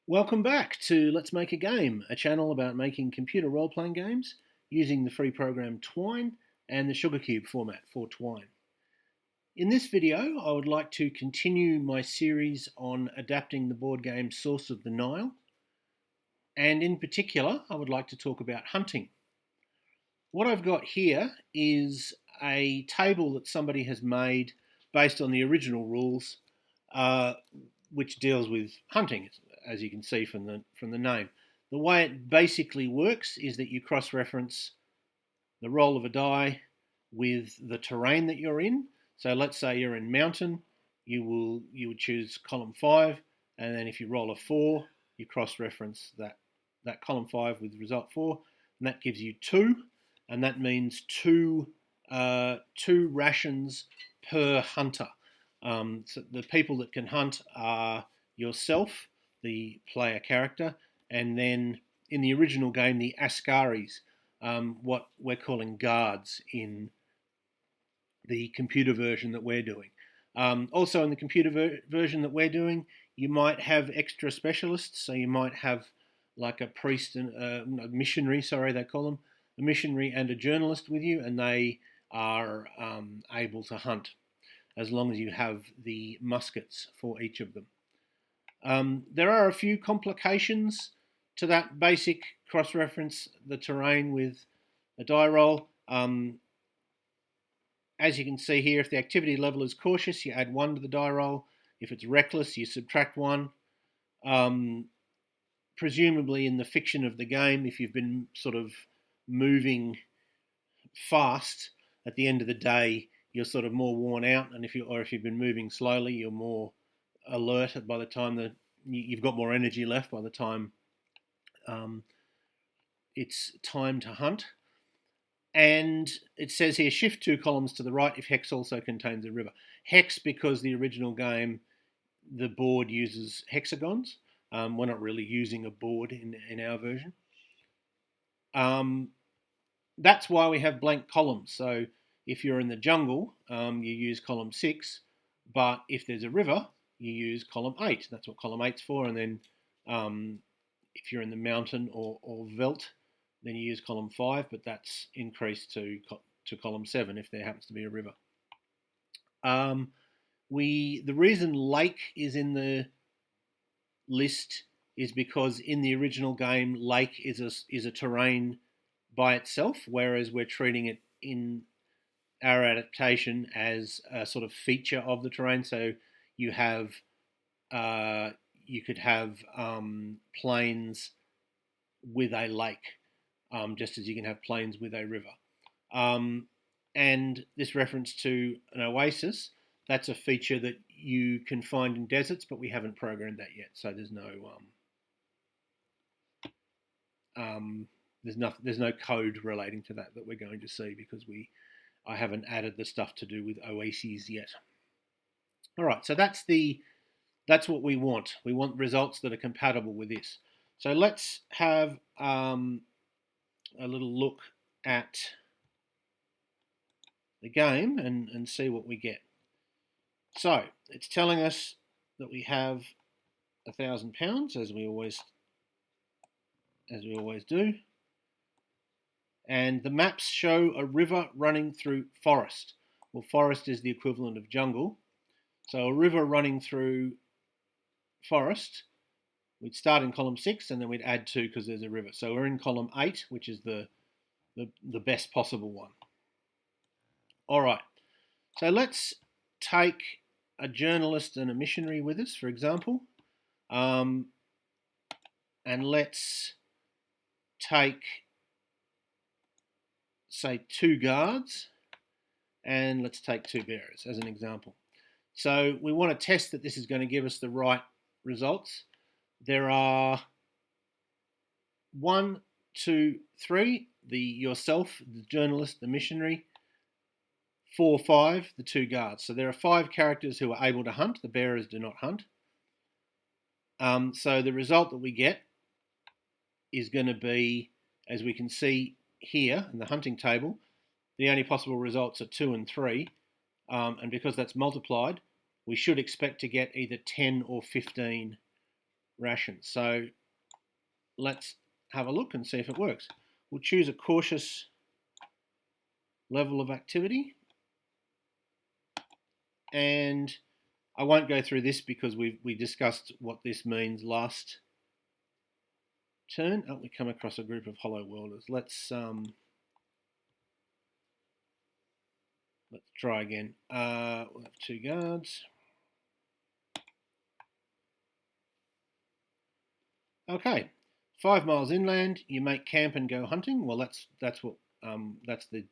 Welcome back to Let's Make a Game, a channel about making computer role-playing games using the free program Twine and the Sugarcube format for Twine. In this video, I would like to continue my series on adapting the board game Source of the Nile, and in particular, I would like to talk about hunting. What I've got here is a table that somebody has made based on the original rules, which deals with hunting, as you can see from the name. The way it basically works is that you cross-reference the roll of a die with the terrain that you're in. So let's say you're in mountain, you would choose column 5, and then if you roll a 4, you cross-reference that column 5 with result 4, and that gives you 2, and that means two rations per hunter. So the people that can hunt are yourself, the player character, and then in the original game, the Askaris, what we're calling guards in the computer version that we're doing. Also in the computer version that we're doing, you might have extra specialists, so you might have like a priest and a missionary, they call them, a missionary and a journalist with you, and they are able to hunt as long as you have the muskets for each of them. There are a few complications to that basic cross-reference the terrain with a die roll. As you can see here, if the activity level is cautious, you add 1 to the die roll. If it's reckless, you subtract 1. Presumably in the fiction of the game, if you've been sort of moving fast, at the end of the day, you're sort of more worn out, and if you've been moving slowly, you're more alert by the time you've got more energy left by the time it's time to hunt. And it says here, shift 2 columns to the right if hex also contains a river. Hex, because the original game, the board uses hexagons. We're not really using a board in our version. That's why we have blank columns. So if you're in the jungle, you use column 6, but if there's a river, you use column 8. That's what column 8's for. And then if you're in the mountain or veldt, then you use column 5, but that's increased to column 7 if there happens to be a river. The reason lake is in the list is because in the original game, lake is a terrain by itself, whereas we're treating it in our adaptation as a sort of feature of the terrain. So you could have plains with a lake, just as you can have plains with a river. And this reference to an oasis, that's a feature that you can find in deserts, but we haven't programmed that yet. So there's no code relating to that we're going to see, because I haven't added the stuff to do with oases yet. All right, so that's what we want. We want results that are compatible with this. So let's have a little look at the game and see what we get. So it's telling us that we have £1,000, as we always do. And the maps show a river running through forest. Well, forest is the equivalent of jungle. So a river running through forest, we'd start in column 6 and then we'd add 2 because there's a river. So we're in column 8, which is the best possible one. All right, so let's take a journalist and a missionary with us, for example. And let's take, say, 2 guards, and let's take 2 bearers as an example. So we want to test that this is going to give us the right results. There are 1, 2, 3, yourself, the journalist, the missionary, 4, 5, the 2 guards. So there are 5 characters who are able to hunt. The bearers do not hunt. So the result that we get is going to be, as we can see here in the hunting table, the only possible results are 2 and 3. And because that's multiplied, we should expect to get either 10 or 15 rations. So let's have a look and see if it works. We'll choose a cautious level of activity, and I won't go through this because we discussed what this means last turn. Oh, we come across a group of hollow worlders. Let's try again. We'll have 2 guards. Okay, 5 miles inland. You make camp and go hunting. Well, that's the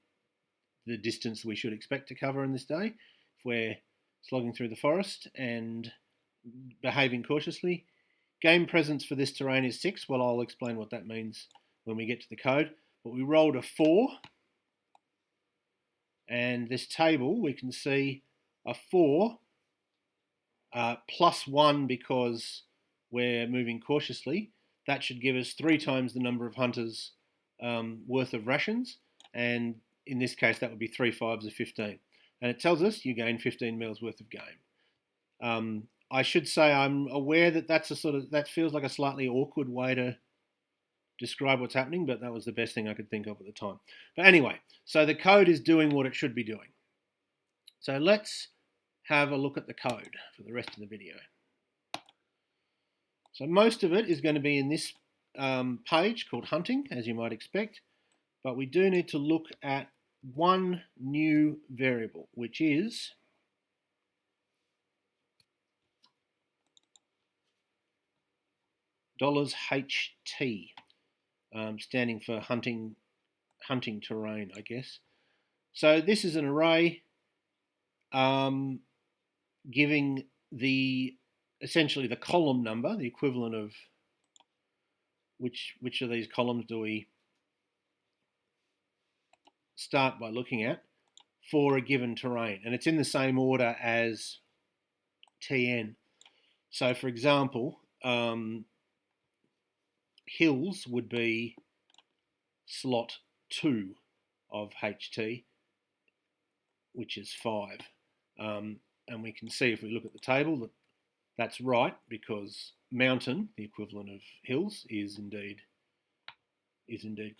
distance we should expect to cover in this day if we're slogging through the forest and behaving cautiously. Game presence for this terrain is 6. Well, I'll explain what that means when we get to the code. But we rolled a 4, and this table we can see a 4 plus 1 because we're moving cautiously. That should give us 3 times the number of hunters worth of rations, and in this case that would be 3 5s of 15. And it tells us you gain 15 meals worth of game. I should say I'm aware that that feels like a slightly awkward way to describe what's happening, but that was the best thing I could think of at the time. But anyway, so the code is doing what it should be doing. So let's have a look at the code for the rest of the video. So most of it is going to be in this page called hunting, as you might expect, but we do need to look at one new variable, which is $HT, standing for hunting terrain, I guess. So this is an array giving essentially the column number, the equivalent of which of these columns do we start by looking at for a given terrain, and it's in the same order as TN. So for example, hills would be slot 2 of HT, which is 5. And we can see if we look at the table that that's right, because mountain, the equivalent of hills, is indeed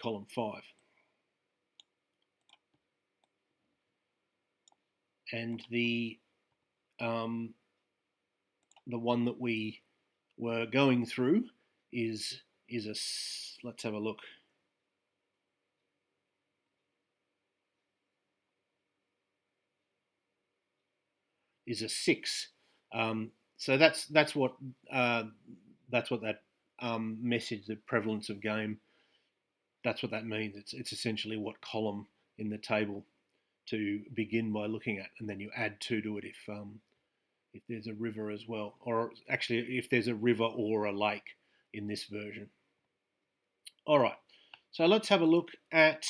column 5. And the one that we were going through is let's have a look. Is a 6. So that's what that message, the prevalence of game, that's what that means. It's essentially what column in the table to begin by looking at, and then you add 2 to it if there's a river as well, or actually if there's a river or a lake in this version. All right, so let's have a look at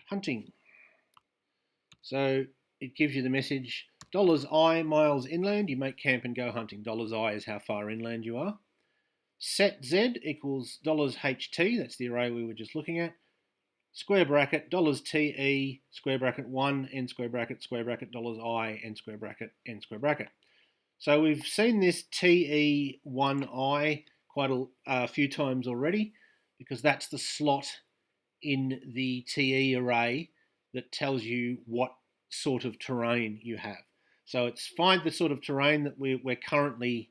hunting. So it gives you the message $I miles inland, you make camp and go hunting. $I is how far inland you are. Set Z equals $HT, that's the array we were just looking at. Square bracket $TE square bracket 1 n square bracket $I n square bracket n square bracket. So we've seen this TE1I quite a few times already, because that's the slot in the TE array that tells you what sort of terrain you have. So it's find the sort of terrain that we're currently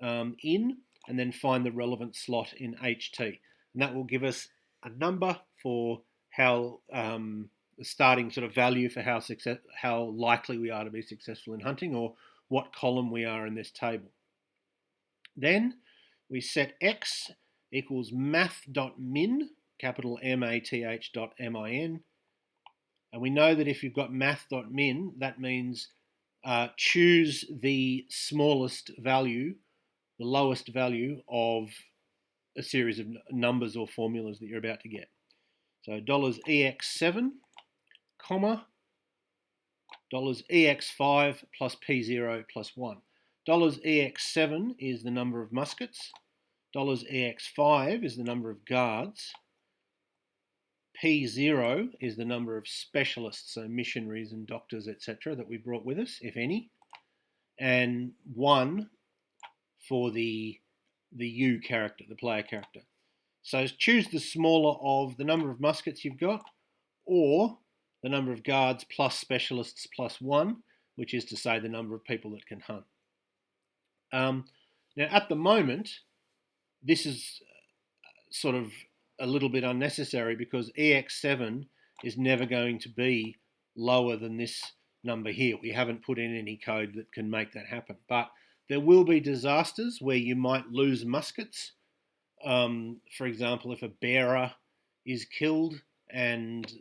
in, and then find the relevant slot in HT. And that will give us a number for how the starting sort of value for how likely we are to be successful in hunting, or what column we are in this table. Then we set X equals math.min, capital MATH.min. And we know that if you've got math.min, that means choose the smallest value, the lowest value of a series of numbers or formulas that you're about to get. So $EX7, comma, $EX5 plus P0 plus 1. $EX7 is the number of muskets. $EX5 is the number of guards. P0 is the number of specialists, so missionaries and doctors, etc., that we brought with us, if any. and 1 for the U character, the player character. So choose the smaller of the number of muskets you've got, or the number of guards plus specialists plus 1, which is to say the number of people that can hunt. Now, at the moment, this is sort of a little bit unnecessary because EX7 is never going to be lower than this number here. We haven't put in any code that can make that happen. But there will be disasters where you might lose muskets. For example, if a bearer is killed and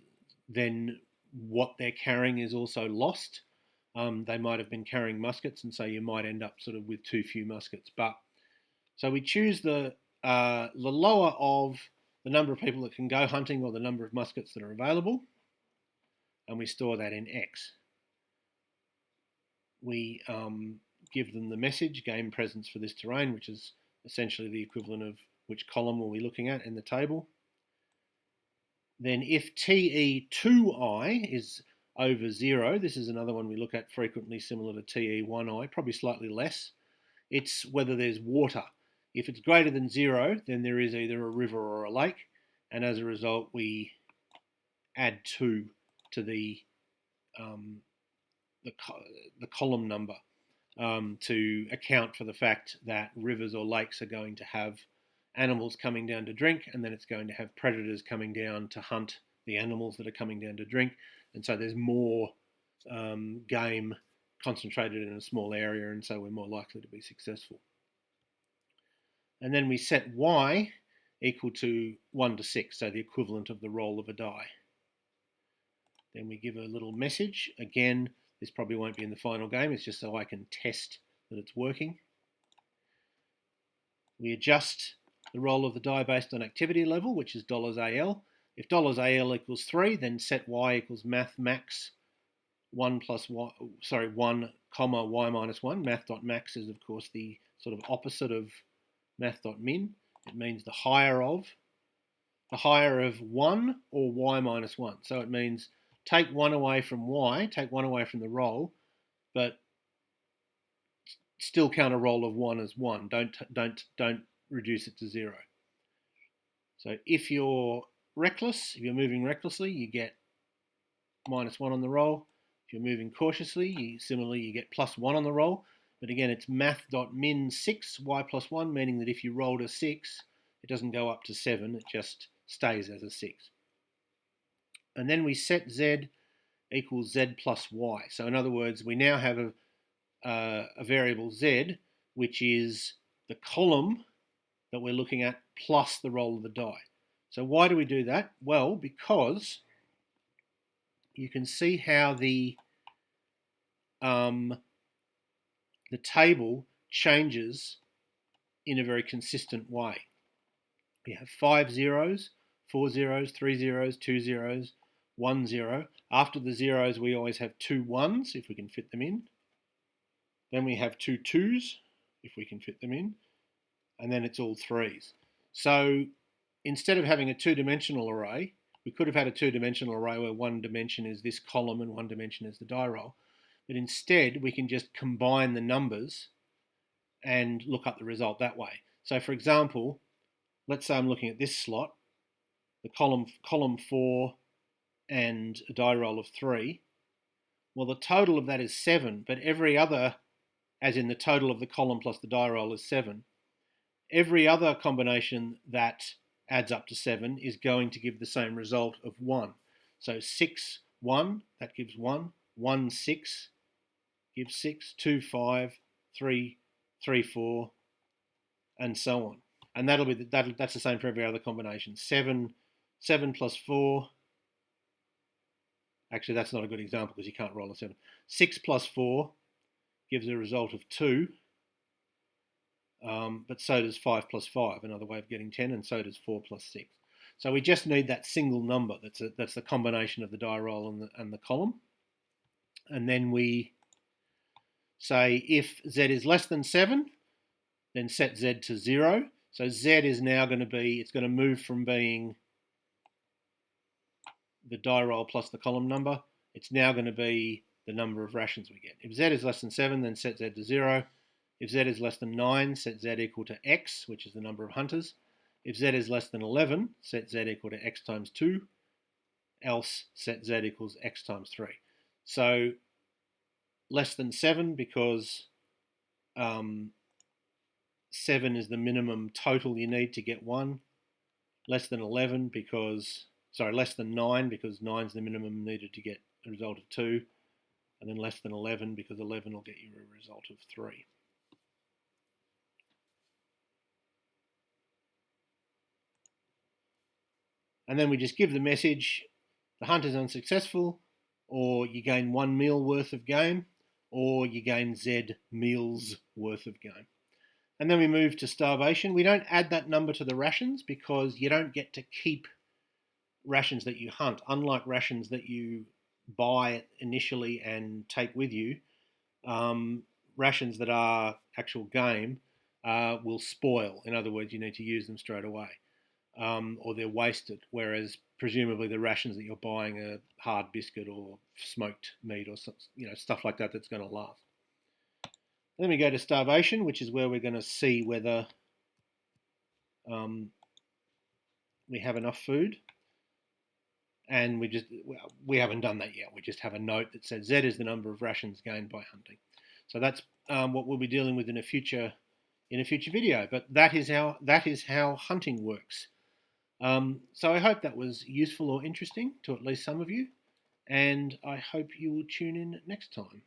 then what they're carrying is also lost, they might have been carrying muskets, and so you might end up sort of with too few muskets. But so we choose the lower of the number of people that can go hunting or the number of muskets that are available, and we store that in X. We give them the message, game presence for this terrain, which is essentially the equivalent of which column we'll be looking at in the table. Then if TE2I is over 0, this is another one we look at frequently similar to TE1I, probably slightly less. It's whether there's water. If it's greater than 0, then there is either a river or a lake, and as a result we add 2 to the column number to account for the fact that rivers or lakes are going to have animals coming down to drink, and then it's going to have predators coming down to hunt the animals that are coming down to drink, and so there's more game concentrated in a small area, and so we're more likely to be successful. And then we set Y equal to 1 to 6, so the equivalent of the roll of a die. Then we give a little message. Again, this probably won't be in the final game, it's just so I can test that it's working. We adjust the roll of the die based on activity level, which is $AL. If $AL equals 3, then set Y equals math max 1 comma Y minus 1. Math.max is, of course, the sort of opposite of math.min. It means the higher of 1 or Y minus 1. So it means take 1 away from Y, take 1 away from the roll, but still count a roll of 1 as 1. Don't reduce it to 0. So if you're reckless, if you're moving recklessly, you get minus 1 on the roll. If you're moving cautiously, similarly you get plus 1 on the roll. But again, it's math.min 6, y plus 1, meaning that if you rolled a 6, it doesn't go up to 7, it just stays as a 6. And then we set z equals z plus y. So in other words, we now have a variable z, which is the column that we're looking at plus the roll of the die. So why do we do that? Well, because you can see how the table changes in a very consistent way. We have 5 zeros, 4 zeros, 3 zeros, 2 zeros, 1 0. After the zeros, we always have 2 1s, if we can fit them in. Then we have 2 2s, if we can fit them in. And then it's all 3s. So instead of having a two-dimensional array, we could have had a two-dimensional array where one dimension is this column and one dimension is the die roll. But instead, we can just combine the numbers and look up the result that way. So for example, let's say I'm looking at this slot, the column 4 and a die roll of 3. Well, the total of that is 7, but every other, as in the total of the column plus the die roll is 7, every other combination that adds up to 7 is going to give the same result of 1. So 6, 1, that gives 1. 1, 6 gives 6. 2, 5, 3, 3, 4, and so on. And that's the same for every other combination. 7 plus 4. Actually, that's not a good example because you can't roll a 7. 6 plus 4 gives a result of 2. But so does 5 plus 5, another way of getting 10, and so does 4 plus 6. So we just need that single number. That's the combination of the die roll and the column. And then we say if z is less than 7, then set z to 0. So z is now going to be, it's going to move from being the die roll plus the column number. It's now going to be the number of rations we get. If Z is less than 7, then set Z to 0. If Z is less than 9, set Z equal to X, which is the number of hunters. If Z is less than 11, set Z equal to X times 2. Else set Z equals X times 3. So less than 7 because 7 is the minimum total you need to get 1. Less than 11 because, less than 9 because 9 is the minimum needed to get a result of 2. And then less than 11 because 11 will get you a result of 3. And then we just give the message, the hunt is unsuccessful, or you gain 1 meal worth of game, or you gain Z meals worth of game. And then we move to starvation. We don't add that number to the rations because you don't get to keep rations that you hunt. Unlike rations that you buy initially and take with you, rations that are actual game will spoil. In other words, you need to use them straight away, or they're wasted, whereas presumably the rations that you're buying are hard biscuit or smoked meat or stuff like that that's going to last. Then we go to starvation, which is where we're going to see whether we have enough food. And we haven't done that yet. We just have a note that says Z is the number of rations gained by hunting. So that's what we'll be dealing with in a future video. But that is how hunting works. So I hope that was useful or interesting to at least some of you, and I hope you will tune in next time.